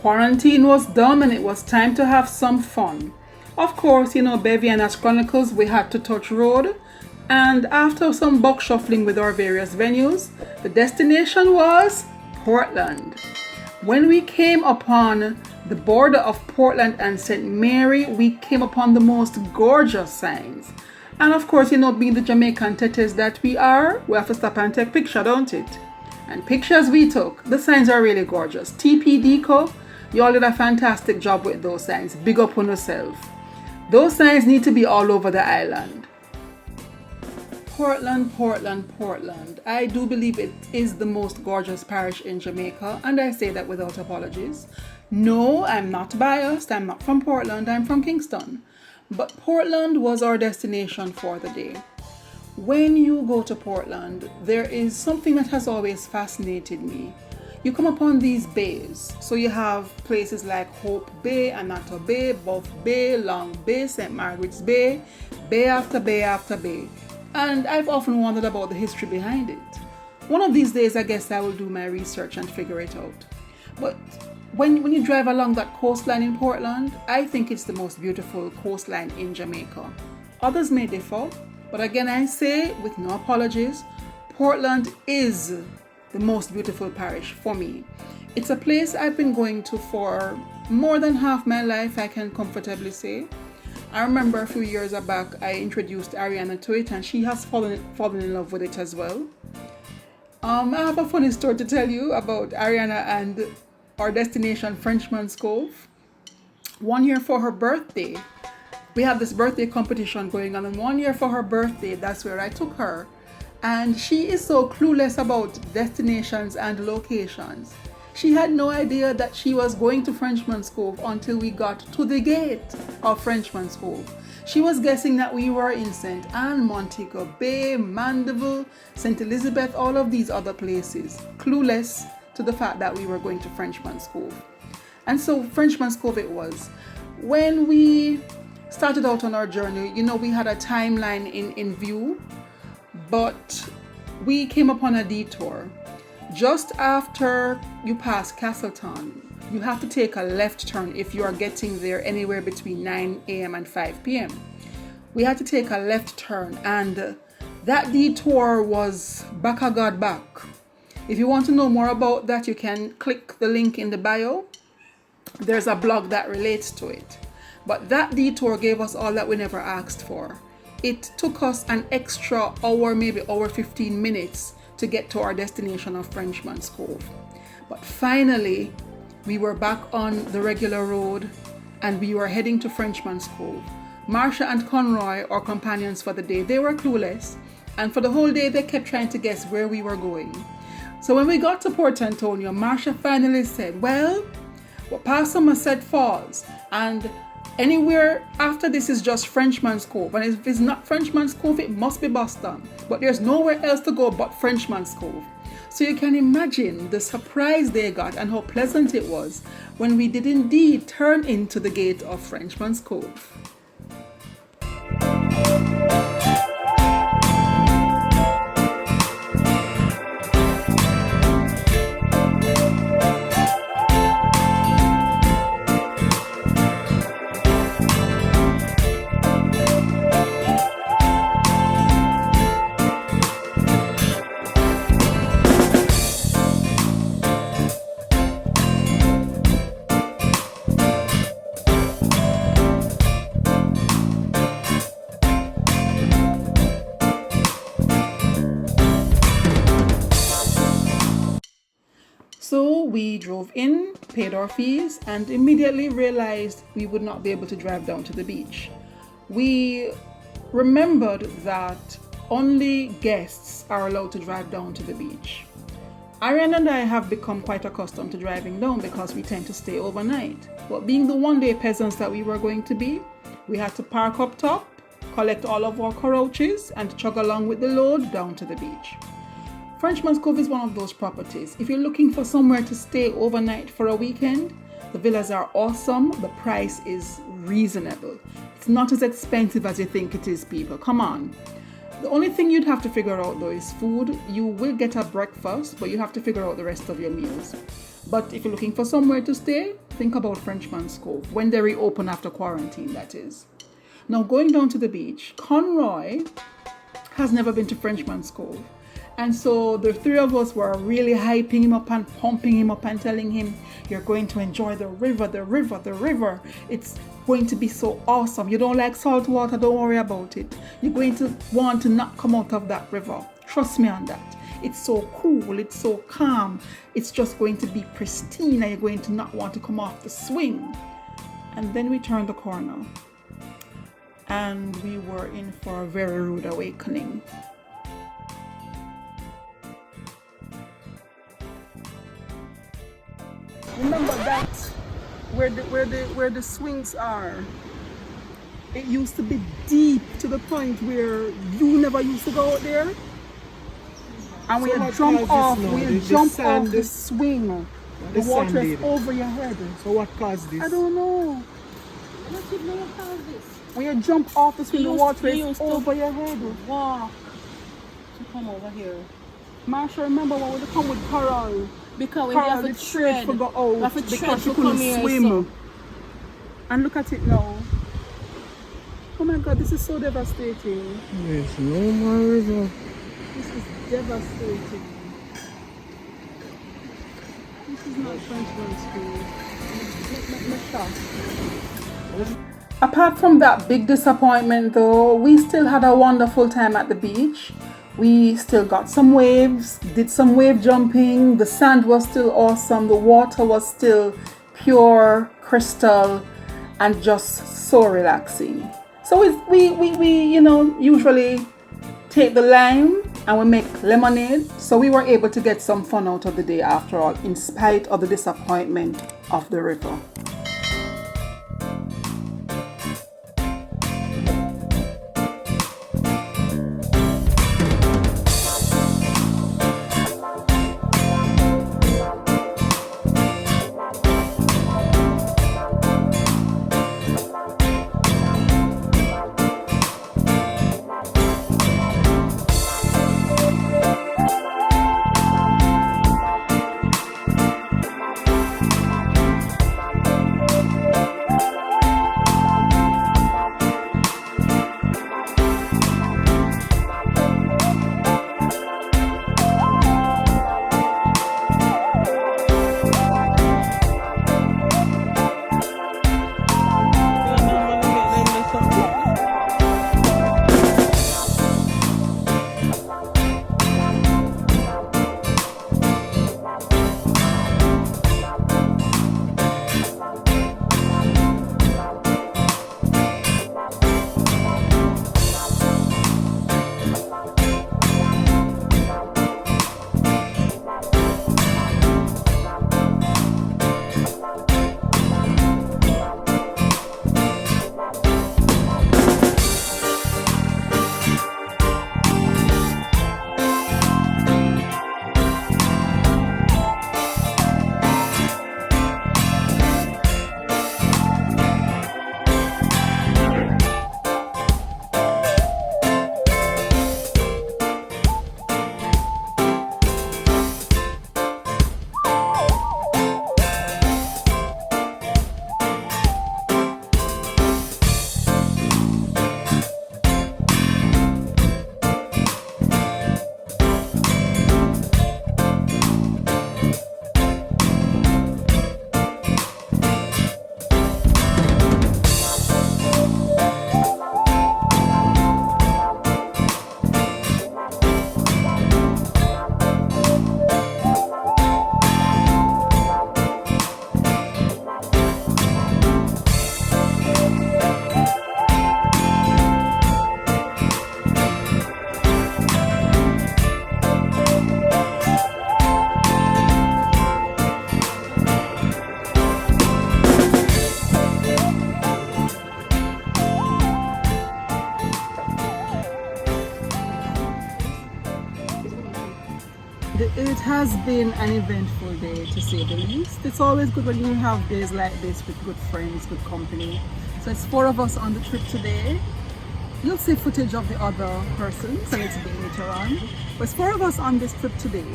Quarantine was done and it was time to have some fun. Of course, Beviana's Chronicles, we had to touch road. And after some buck shuffling with our various venues, the destination was Portland. When we came upon the border of Portland and St. Mary, we came upon the most gorgeous signs. And of course, being the Jamaican tetes that we are, we have to stop and take picture, don't it? And pictures we took, the signs are really gorgeous. TP Deco, you all did a fantastic job with those signs. Big up on yourself. Those signs need to be all over the island. Portland, Portland, Portland. I do believe it is the most gorgeous parish in Jamaica, and I say that without apologies. No, I'm not biased. I'm not from Portland. I'm from Kingston. But Portland was our destination for the day. When you go to Portland, there is something that has always fascinated me. You come upon these bays. So you have places like Hope Bay, Anata Bay, Buff Bay, Long Bay, St. Margaret's Bay, bay after bay after bay. And I've often wondered about the history behind it. One of these days, I guess I will do my research and figure it out. But when you drive along that coastline in Portland, I think it's the most beautiful coastline in Jamaica. Others may differ, but again, I say with no apologies, Portland is the most beautiful parish for me. It's a place I've been going to for more than half my life, I can comfortably say. I remember a few years back, I introduced Ariana to it and she has fallen in love with it as well. I have a funny story to tell you about Ariana and our destination, Frenchman's Cove. One year for her birthday, we had this birthday competition going on, and 1 year for her birthday, that's where I took her. And she is so clueless about destinations and locations. She had no idea that she was going to Frenchman's Cove until we got to the gate of Frenchman's Cove. She was guessing that we were in St. Anne, Montego Bay, Mandeville, St. Elizabeth, all of these other places, clueless to the fact that we were going to Frenchman's Cove. And so Frenchman's Cove it was. When we started out on our journey, we had a timeline in view, but we came upon a detour. Just after you pass Castleton, you have to take a left turn if you are getting there anywhere between 9 a.m. and 5 p.m. We had to take a left turn, and that detour was back a God back. If you want to know more about that, you can click the link in the bio. There's a blog that relates to it. But that detour gave us all that we never asked for. It took us an extra hour, maybe hour 15 minutes to get to our destination of Frenchman's Cove. But finally, we were back on the regular road and we were heading to Frenchman's Cove. Marsha and Conroy, our companions for the day, they were clueless, and for the whole day they kept trying to guess where we were going. So when we got to Port Antonio, Marsha finally said, well, Pastor Merced Falls, and anywhere after this is just Frenchman's Cove. And if it's not Frenchman's Cove, it must be Boston. But there's nowhere else to go but Frenchman's Cove. So you can imagine the surprise they got and how pleasant it was when we did indeed turn into the gate of Frenchman's Cove. So we drove in, paid our fees, and immediately realized we would not be able to drive down to the beach. We remembered that only guests are allowed to drive down to the beach. Ariana and I have become quite accustomed to driving down because we tend to stay overnight. But being the one-day peasants that we were going to be, we had to park up top, collect all of our couches, and chug along with the load down to the beach. Frenchman's Cove is one of those properties. If you're looking for somewhere to stay overnight for a weekend, the villas are awesome. The price is reasonable. It's not as expensive as you think it is, people. Come on. The only thing you'd have to figure out though is food. You will get a breakfast, but you have to figure out the rest of your meals. But if you're looking for somewhere to stay, think about Frenchman's Cove when they reopen after quarantine, that is. Now, going down to the beach, Conroy has never been to Frenchman's Cove. And so the three of us were really hyping him up and pumping him up and telling him, you're going to enjoy the river, the river, the river. It's going to be so awesome. You don't like salt water, don't worry about it. You're going to want to not come out of that river. Trust me on that. It's so cool, it's so calm. It's just going to be pristine and you're going to not want to come off the swing. And then we turned the corner and we were in for a very rude awakening. Remember that where the swings are, it used to be deep to the point where you never used to go out there. And when you jump off, the swing, the water is over your head. So what caused this? I don't know. What did you cause this? When you jump off the swing, the water is over your head. Wow. To come over here. Marsha, remember when we come with Carol? Because we Carol have to tread. To go out because she couldn't swim. So. And look at it now. Oh my God, this is so devastating. There's no more river. This is devastating. This is not Frenchman's Cove. Apart from that big disappointment though, we still had a wonderful time at the beach. We still got some waves, did some wave jumping, the sand was still awesome, the water was still pure, crystal, and just so relaxing. So we usually take the lime and we make lemonade. So we were able to get some fun out of the day after all, in spite of the disappointment of the river. It has been an eventful day, to say the least. It's always good when you have days like this with good friends, good company. So it's 4 of us on the trip today. You'll see footage of the other persons, so it's be later on. But it's 4 of us on this trip today.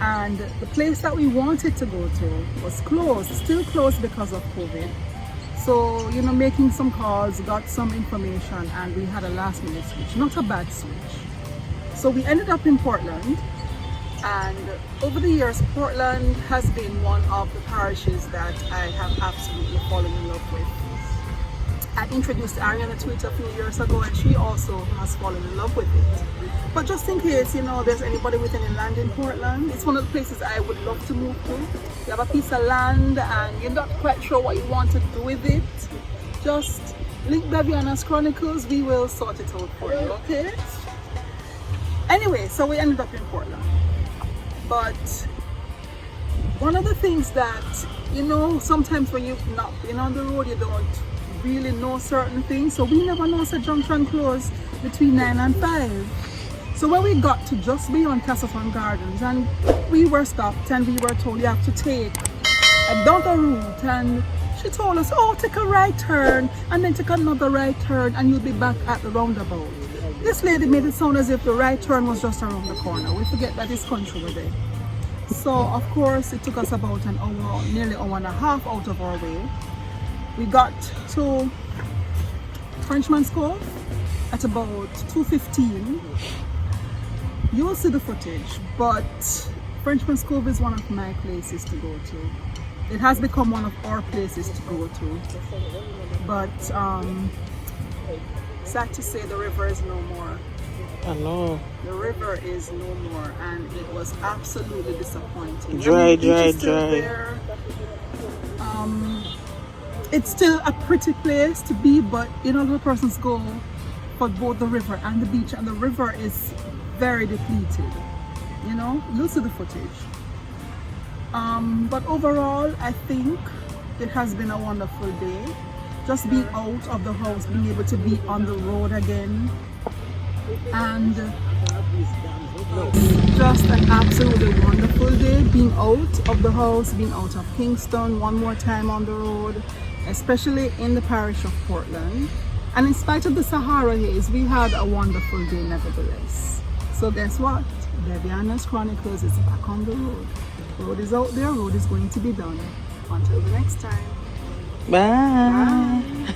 and the place that we wanted to go to was closed, still closed because of COVID. So, you know, making some calls, got some information, and we had a last minute switch, not a bad switch. So we ended up in Portland, and over the years, Portland has been one of the parishes that I have absolutely fallen in love with. I introduced Ariana to it a few years ago, and she also has fallen in love with it. But just in case, you know, there's anybody with any land in Portland, it's one of the places I would love to move to. You have a piece of land and you're not quite sure what you want to do with it, just link Beviana's Chronicles, we will sort it out for you, okay? Anyway, so we ended up in Portland. But one of the things that, you know, sometimes when you've not been on the road, you don't really know certain things. So we never know the junction closed between 9 and 5. So when we got to just beyond Castleton Gardens, and we were stopped and we were told you have to take another route, and she told us, oh, take a right turn and then take another right turn and you'll be back at the roundabout. This lady made it sound as if the right turn was just around the corner. We forget that it's country we're there. So of course it took us about an hour, nearly an hour and a half out of our way. We got to Frenchman's Cove at about 2:15. You will see the footage, but Frenchman's Cove is one of my places to go to. It has become one of our places to go to. But sad to say, the river is no more. I know. The river is no more, and it was absolutely disappointing. Dry. There. It's still a pretty place to be, but you know, the persons go for both the river and the beach, and the river is very depleted. You know, you'll see the footage. But overall, I think it has been a wonderful day. Just being out of the house, being able to be on the road again, and just an absolutely wonderful day. Being out of the house, being out of Kingston, one more time on the road, especially in the parish of Portland. And in spite of the Sahara haze, we had a wonderful day nevertheless. So guess what? Beviana's Chronicles is back on the road. Road is out there, road is going to be done. Until the next time. Bye.